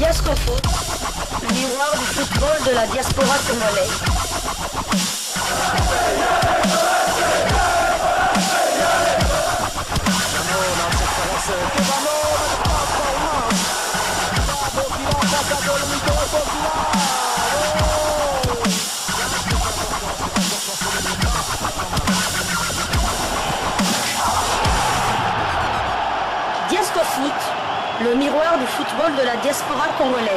Diascofoot, le miroir du football de la diaspora congolaise. Diascofoot, le miroir du football de la diaspora congolaise.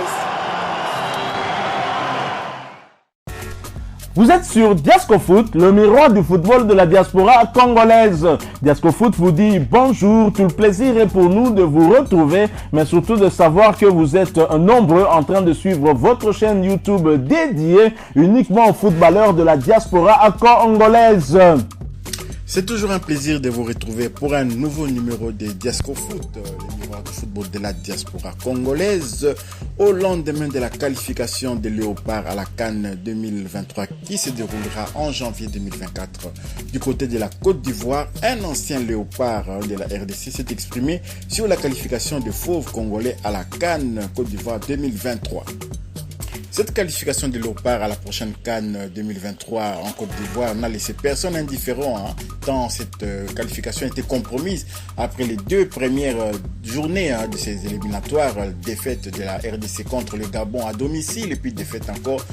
Vous êtes sur Diascofoot, le miroir du football de la diaspora congolaise. Diascofoot vous dit bonjour, tout le plaisir est pour nous de vous retrouver, mais surtout de savoir que vous êtes nombreux en train de suivre votre chaîne YouTube dédiée uniquement aux footballeurs de la diaspora congolaise. C'est toujours un plaisir de vous retrouver pour un nouveau numéro de Diascofoot, le miroir du football de la diaspora congolaise, au lendemain de la qualification des Léopards à la CAN 2023 qui se déroulera en janvier 2024. Du côté de la Côte d'Ivoire, un ancien Léopard de la RDC s'est exprimé sur la qualification des Fauves congolais à la CAN Côte d'Ivoire 2023. Cette qualification des Léopards à la prochaine CAN 2023 en Côte d'Ivoire n'a laissé personne indifférent, tant cette qualification a été compromise après les deux premières journées de ces éliminatoires, défaite de la RDC contre le Gabon à domicile et puis défaite encore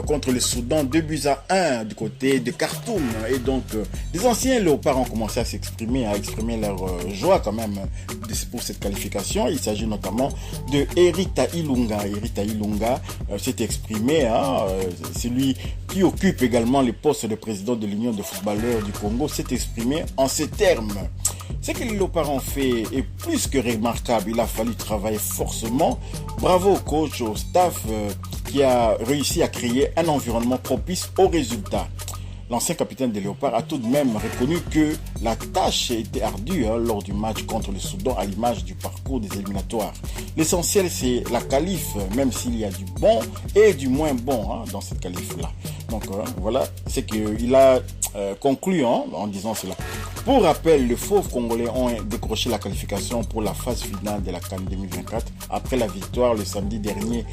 contre le Soudan 2-1 du côté de Khartoum. Et donc les anciens Léopards ont commencé à s'exprimer, à exprimer leur joie quand même pour cette qualification. Il s'agit notamment de Erita Ilunga. Erita Ilunga s'était exprimé, c'est lui qui occupe également le poste de président de l'Union des footballeurs du Congo, s'est exprimé en ces termes. Ce que les Léopards ont fait est plus que remarquable. Il a fallu travailler forcément. Bravo au coach, au staff qui a réussi à créer un environnement propice aux résultats. L'ancien capitaine des Léopards a tout de même reconnu que la tâche était ardue lors du match contre le Soudan à l'image du parcours des éliminatoires. L'essentiel c'est la qualif, même s'il y a du bon et du moins bon dans cette qualif-là. Donc voilà, c'est qu'il a conclu en disant cela. Pour rappel, les Fauves congolais ont décroché la qualification pour la phase finale de la CAN 2024 après la victoire le samedi dernier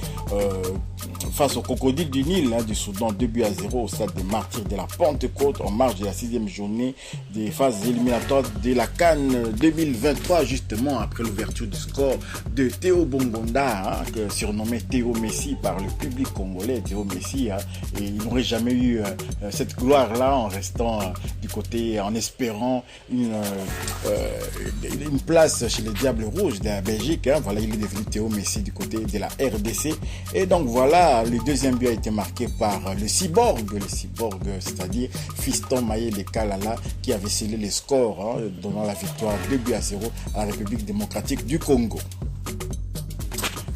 face au Crocodile du Nil du Soudan 2-0 au stade des Martyrs de la Pentecôte en marge de la 6e journée des phases éliminatoires de la CAN 2023, justement après l'ouverture du score de Théo Bongonda, surnommé Théo Messi par le public congolais. Théo Messi, et il n'aurait jamais eu cette gloire-là en restant du côté, en espérant une place chez les Diables Rouges de la Belgique. Voilà, il est devenu Théo Messi du côté de la RDC. Et donc voilà, le deuxième but a été marqué par le cyborg, c'est-à-dire Fiston Mayele Kalala, qui avait scellé les scores, donnant la victoire 2-0 à la République démocratique du Congo.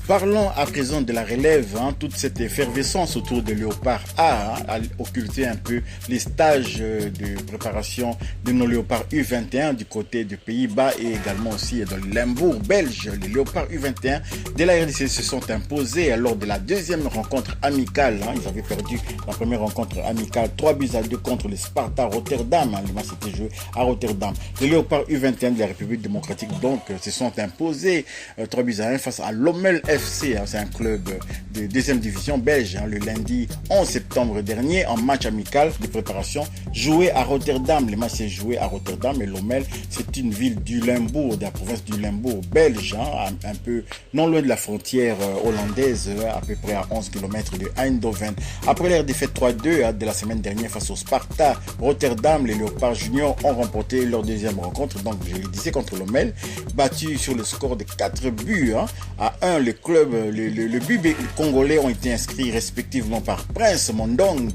Parlons à présent de la relève, toute cette effervescence autour de Léopard A a occulté un peu les stages de préparation de nos Léopards U21 du côté des Pays-Bas et également aussi dans le Limbourg belge. Les Léopards U21 de la RDC se sont imposés lors de la deuxième rencontre amicale. Ils avaient perdu la première rencontre amicale 3-2 contre le Sparta Rotterdam. Le match s'était joué à Rotterdam. Les Léopards U21 de la République démocratique donc se sont imposés 3-1 face à l'Omel FC, c'est un club de deuxième division belge, le lundi 11 septembre dernier en match amical de préparation joué à Rotterdam. Le match s'est joué à Rotterdam et l'Omel, c'est une ville du Limbourg, de la province du Limbourg belge, un peu non loin de la frontière hollandaise, à peu près à 11 km de Eindhoven. Après leur défaite 3-2 de la semaine dernière face au Sparta Rotterdam, les Léopards Juniors ont remporté leur deuxième rencontre, donc je le disais, contre l'Omel, battu sur le score de 4 buts à 1. Le but congolais ont été inscrits respectivement par Prince Mondong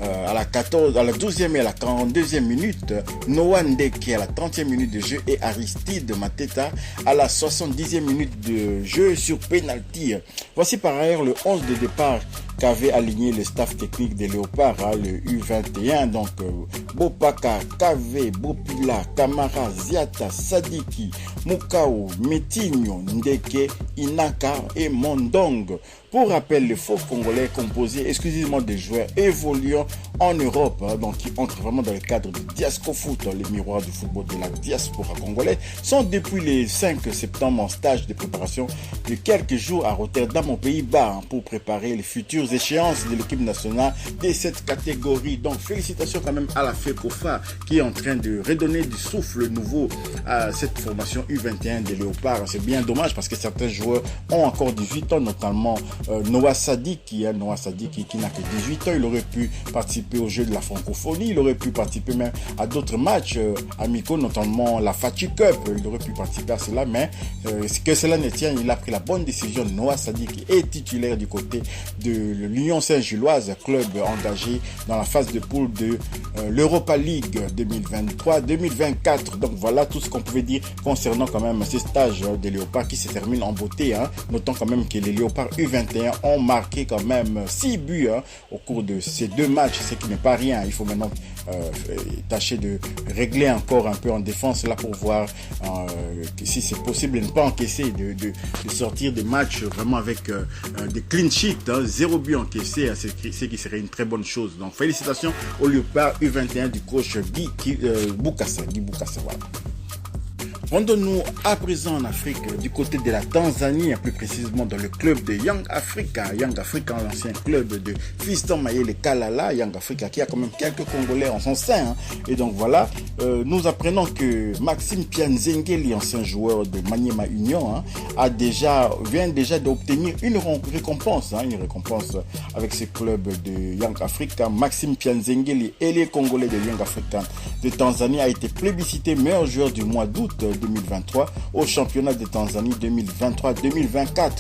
à la 12e et à la 42e minute, Noah Ndeke à la 30e minute de jeu et Aristide Mateta à la 70e minute de jeu sur penalty. Voici par ailleurs le 11 de départ qu'avait aligné le staff technique des Léopards, le U21, donc Bopaka, Kave, Bopila, Kamara, Ziata, Sadiki, Mukao, Metinho, Ndeke, Inaka et Mondong. Pour rappel, le Fauve congolais composé exclusivement de joueurs évoluant en Europe, donc qui entrent vraiment dans le cadre du Diasco Foot, les miroirs du football de la diaspora congolaise, sont depuis le 5 septembre en stage de préparation de quelques jours à Rotterdam aux Pays-Bas pour préparer les futures échéances de l'équipe nationale de cette catégorie. Donc félicitations quand même à la FECOFA qui est en train de redonner du souffle nouveau à cette formation U21 des Léopards. C'est bien dommage parce que certains joueurs ont encore 18 ans, notamment Noah Sadik qui n'a que 18 ans. Il aurait pu participer aux Jeux de la francophonie, il aurait pu participer même à d'autres matchs amicaux, notamment la Fati Cup. Il aurait pu participer à cela, mais que cela ne tient, il a pris la bonne décision. Noah Sadik est titulaire du côté de l'Union Saint-Gilloise, club engagé dans la phase de poule de l'Europa League 2023-2024. Donc voilà tout ce qu'on pouvait dire concernant quand même ces stages des Léopards qui se terminent en beauté. Notons quand même que les Léopards U21 ont marqué quand même 6 buts au cours de ces 2 matchs, ce qui n'est pas rien. Il faut maintenant tâcher de régler encore un peu en défense là pour voir si c'est possible de ne pas encaisser, de sortir des matchs vraiment avec des clean sheets, 0 but encaissé, ce qui serait une très bonne chose. Donc félicitations au Léopard U21 du coach Guy Bukasa. Voilà. Rendons-nous à présent en Afrique, du côté de la Tanzanie, plus précisément dans le club de Young Africa. Young Africa, l'ancien club de Fiston Mayele Kalala. Young Africa qui a quand même quelques Congolais en son sein. Et donc voilà, nous apprenons que Maxime Pianzengeli, ancien joueur de Maniema Union, vient déjà d'obtenir une récompense avec ce club de Young Africa. Maxime Pianzengeli et les Congolais de Young Africa de Tanzanie a été plébiscité meilleur joueur du mois d'août 2023 au championnat de Tanzanie 2023-2024.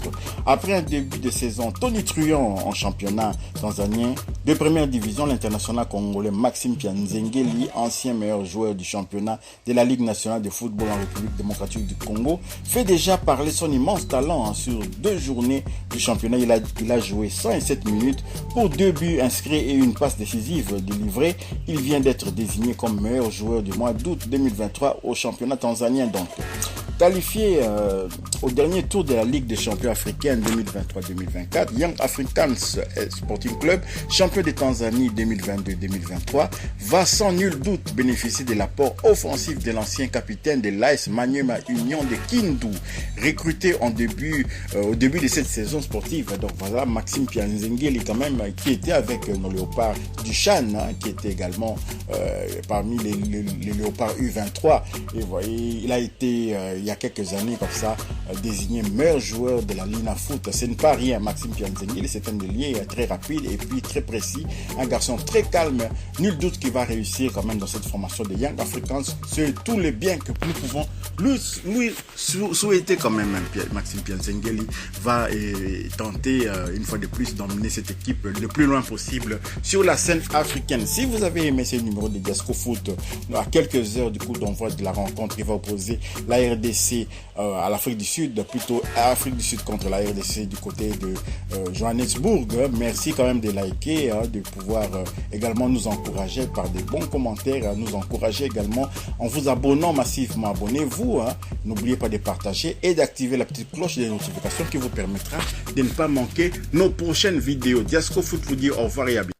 Après un début de saison tonitruant en championnat tanzanien de première division, l'international congolais Maxime Pianzengeli, ancien meilleur joueur du championnat de la Ligue nationale de football en République démocratique du Congo, fait déjà parler son immense talent. Sur 2 journées du championnat, il a joué 107 minutes pour 2 buts inscrits et une passe décisive délivrée. Il vient d'être désigné comme meilleur joueur du mois d'août 2023 au championnat tanzanien. Donc, qualifié au dernier tour de la Ligue des champions africaine 2023-2024, Young Africans Sporting Club, champion de Tanzanie 2022-2023, va sans nul doute bénéficier de l'apport offensif de l'ancien capitaine de l'AS Maniema Union de Kindu, recruté au début de cette saison sportive. Donc voilà, Maxime Pianzengeli quand même, qui était avec nos Léopards du Chan, qui était également parmi les Léopards U23. Et vous voyez, il a été il y a quelques années comme ça désigné meilleur joueur de la Lina Foot. Ce n'est pas rien. Maxime Pianzengeli, c'est un ailier très rapide et puis très précis, un garçon très calme. Nul doute qu'il va réussir quand même dans cette formation de Young Africans. C'est tous les biens que nous pouvons lui souhaiter quand même. Maxime Pianzengeli va tenter une fois de plus d'emmener cette équipe le plus loin possible sur la scène africaine. Si vous avez aimé ce numéro de Diasco Foot, à quelques heures du coup d'envoi de la rencontre, il va opposer la RDC à l'Afrique du Sud, plutôt Afrique du Sud contre la RDC du côté de Johannesburg. Merci quand même de liker, de pouvoir également nous encourager par des bons commentaires, nous encourager également en vous abonnant massivement. Abonnez-vous, n'oubliez pas de partager et d'activer la petite cloche des notifications qui vous permettra de ne pas manquer nos prochaines vidéos. Diasco Foot vous dit au revoir et à bientôt.